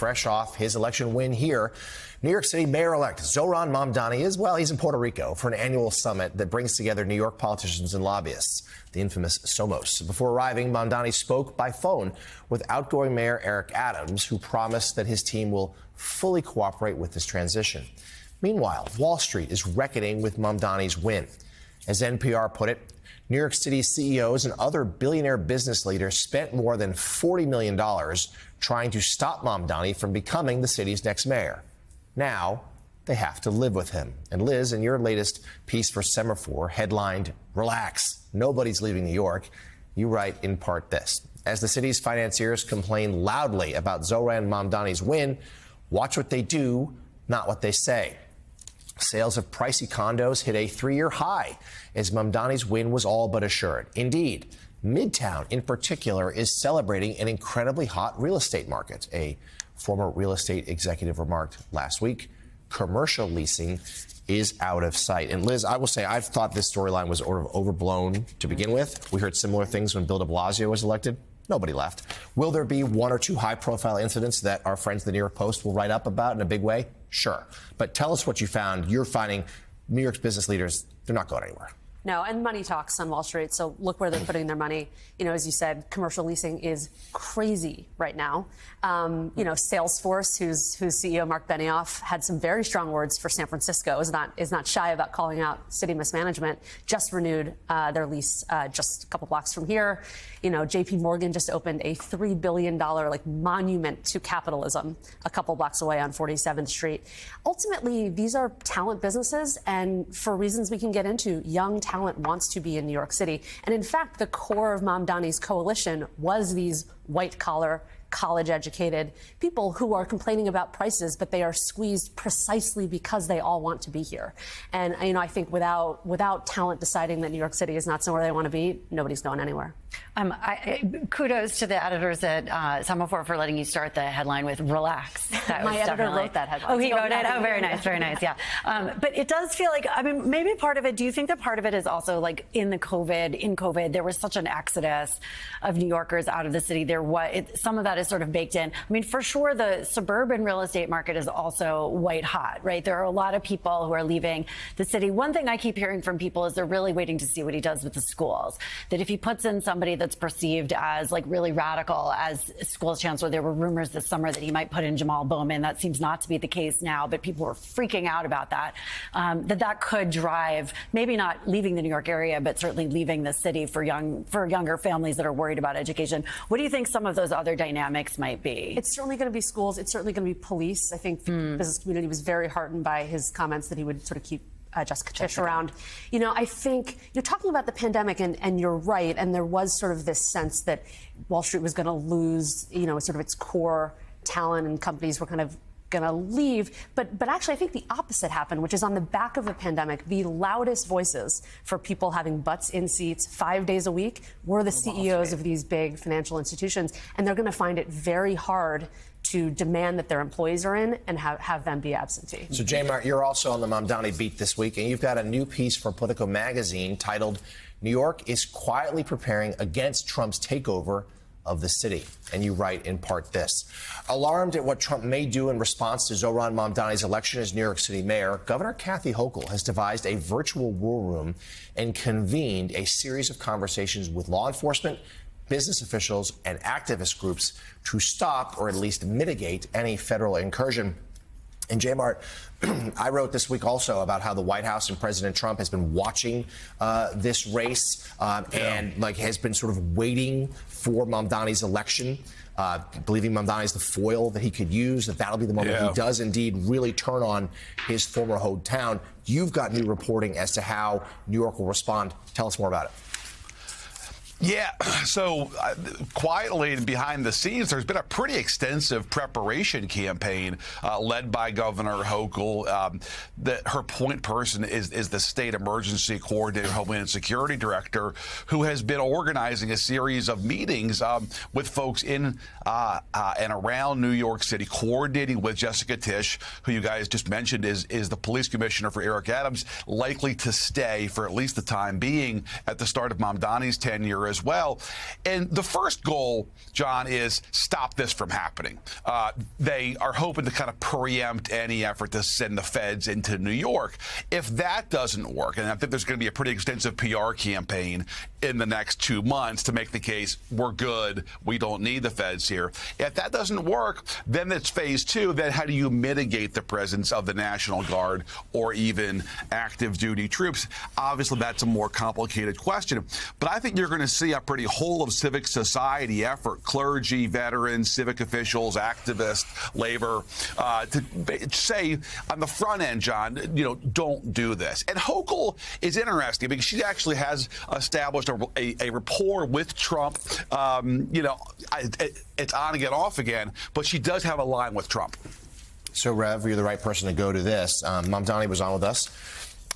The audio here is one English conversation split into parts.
fresh off his election win here. New York City Mayor-elect Zohran Mamdani he's in Puerto Rico for an annual summit that brings together New York politicians and lobbyists, the infamous SOMOS. Before arriving, Mamdani spoke by phone with outgoing Mayor Eric Adams, who promised that his team will fully cooperate with this transition. Meanwhile, Wall Street is reckoning with Mamdani's win. As NPR put it, New York City CEOs and other billionaire business leaders spent more than $40 million trying to stop Mamdani from becoming the city's next mayor. Now, they have to live with him. And Liz, in your latest piece for Semaphore, headlined, "Relax, nobody's leaving New York," you write in part this: as the city's financiers complain loudly about Zohran Mamdani's win, watch what they do, not what they say. Sales of pricey condos hit a 3-year high as Mamdani's win was all but assured. Indeed, Midtown in particular is celebrating an incredibly hot real estate market. A former real estate executive remarked last week, commercial leasing is out of sight. And Liz, I will say, I've thought this storyline was sort of overblown to begin with. We heard similar things when Bill de Blasio was elected. Nobody left. Will there be 1 or 2 high-profile incidents that our friends at the New York Post will write up about in a big way? Sure. But tell us what you found. You're finding New York's business leaders, they're not going anywhere. No, and money talks on Wall Street, so look where they're putting their money. You know, as you said, commercial leasing is crazy right now. Salesforce, whose CEO Mark Benioff had some very strong words for San Francisco, is not shy about calling out city mismanagement. Just renewed their lease just a couple blocks from here. You know, J.P. Morgan just opened a $3 billion monument to capitalism a couple blocks away on 47th Street. Ultimately, these are talent businesses, and for reasons we can get into, young talent wants to be in New York City. And in fact, the core of Mamdani's coalition was these white-collar, college-educated people who are complaining about prices, but they are squeezed precisely because they all want to be here. And, I think without talent deciding that New York City is not somewhere they want to be, nobody's going anywhere. Kudos to the editors at Semaphore for letting you start the headline with "relax." My editor wrote that headline. Oh, he wrote it? Oh, very nice, yeah. But it does feel like, maybe part of it, do you think that part of it is also like in COVID, there was such an exodus of New Yorkers out of the city. Some of that is sort of baked in. For sure, the suburban real estate market is also white hot, right? There are a lot of people who are leaving the city. One thing I keep hearing from people is they're really waiting to see what he does with the schools. That if he puts in somebody that's perceived as like really radical as schools chancellor, there were rumors this summer that he might put in Jamal Bowman. That seems not to be the case now, but people were freaking out about that. That could drive, maybe not leaving the New York area, but certainly leaving the city for younger families that are worried about education. What do you think some of those other dynamics might be? It's certainly going to be schools. It's certainly going to be police. I think the business community was very heartened by his comments that he would sort of keep Jessica Tisch around. I think you're talking about the pandemic, and you're right. And there was sort of this sense that Wall Street was going to lose, sort of its core talent, and companies were kind of going to leave. But actually, I think the opposite happened, which is on the back of the pandemic, the loudest voices for people having butts in seats 5 days a week were the CEOs of these big financial institutions. And they're going to find it very hard to demand that their employees are in and have them be absentee. So, J-Mart, you're also on the Mamdani beat this week, and you've got a new piece for Politico magazine titled, "New York is quietly preparing against Trump's takeover of the city." And you write in part this: alarmed at what Trump may do in response to Zohran Mamdani's election as New York City mayor, Governor Kathy Hochul has devised a virtual war room and convened a series of conversations with law enforcement, business officials, and activist groups to stop or at least mitigate any federal incursion. And J-Mart, I wrote this week also about how the White House and President Trump has been watching this race and has been sort of waiting for Mamdani's election, believing Mamdani is the foil that he could use, that'll be the moment he does indeed really turn on his former hometown. You've got new reporting as to how New York will respond. Tell us more about it. Yeah, so quietly and behind the scenes, there's been a pretty extensive preparation campaign led by Governor Hochul. Her point person is the State Emergency Coordinator, Homeland Security Director, who has been organizing a series of meetings with folks in and around New York City, coordinating with Jessica Tisch, who you guys just mentioned is the police commissioner for Eric Adams, likely to stay for at least the time being at the start of Mamdani's tenure governor as well. And the first goal, John, is stop this from happening. They are hoping to kind of preempt any effort to send the feds into New York. If that doesn't work, and I think there's going to be a pretty extensive PR campaign in the next 2 months to make the case we're good, we don't need the feds here. If that doesn't work, then it's phase two. Then how do you mitigate the presence of the National Guard or even active duty troops? Obviously, that's a more complicated question. But I think you're going to see a pretty whole of civic society effort, clergy, veterans, civic officials, activists, labor, to say on the front end, John, don't do this. And Hochul is interesting because she actually has established a rapport with Trump. It's on again, off again, but she does have a line with Trump. So, Rev, you're the right person to go to this. Mamdani was on with us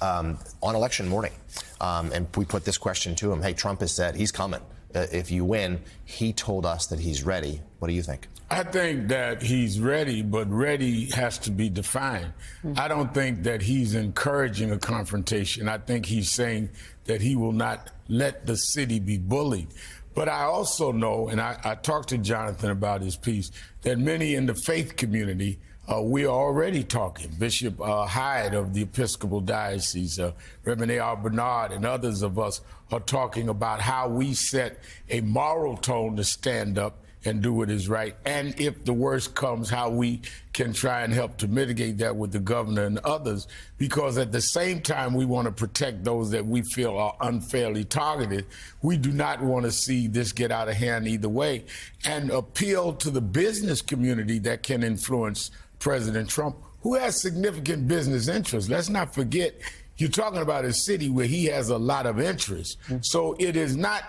on election morning, and we put this question to him. Hey, Trump has said he's coming. If you win, he told us that he's ready. What do you think? I think that he's ready, but ready has to be defined. I don't think that he's encouraging a confrontation. I think he's saying that he will not let the city be bullied. But I also know, and I talked to Jonathan about his piece, that many in the faith community, we are already talking. Bishop Hyde of the Episcopal Diocese, Reverend A.R. Bernard, and others of us are talking about how we set a moral tone to stand up and do what is right. And if the worst comes, how we can try and help to mitigate that with the governor and others, because at the same time, we want to protect those that we feel are unfairly targeted. We do not want to see this get out of hand either way, and appeal to the business community that can influence President Trump, who has significant business interests. Let's not forget, you're talking about a city where he has a lot of interest. So it is not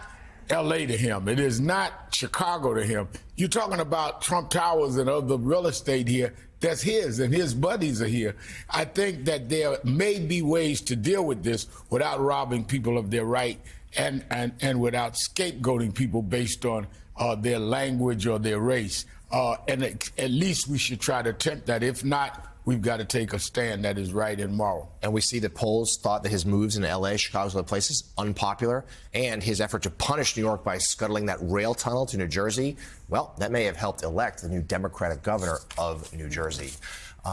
L.A. to him. It is not Chicago to him. You're talking about Trump Towers and other real estate here that's his, and his buddies are here. I think that there may be ways to deal with this without robbing people of their right and without scapegoating people based on their language or their race. And at least we should try to attempt that. If not, we've got to take a stand that is right and moral. And we see that polls thought that his moves in L.A., Chicago's other places, unpopular, and his effort to punish New York by scuttling that rail tunnel to New Jersey, well, that may have helped elect the new Democratic governor of New Jersey.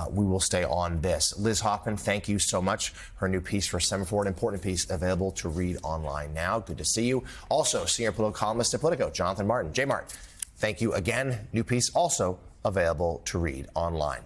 We will stay on this. Liz Hoffman, thank you so much. Her new piece for Semaphore, an important piece available to read online now. Good to see you. Also, senior political columnist at Politico, Jonathan Martin. J. Martin, thank you again. New piece also available to read online.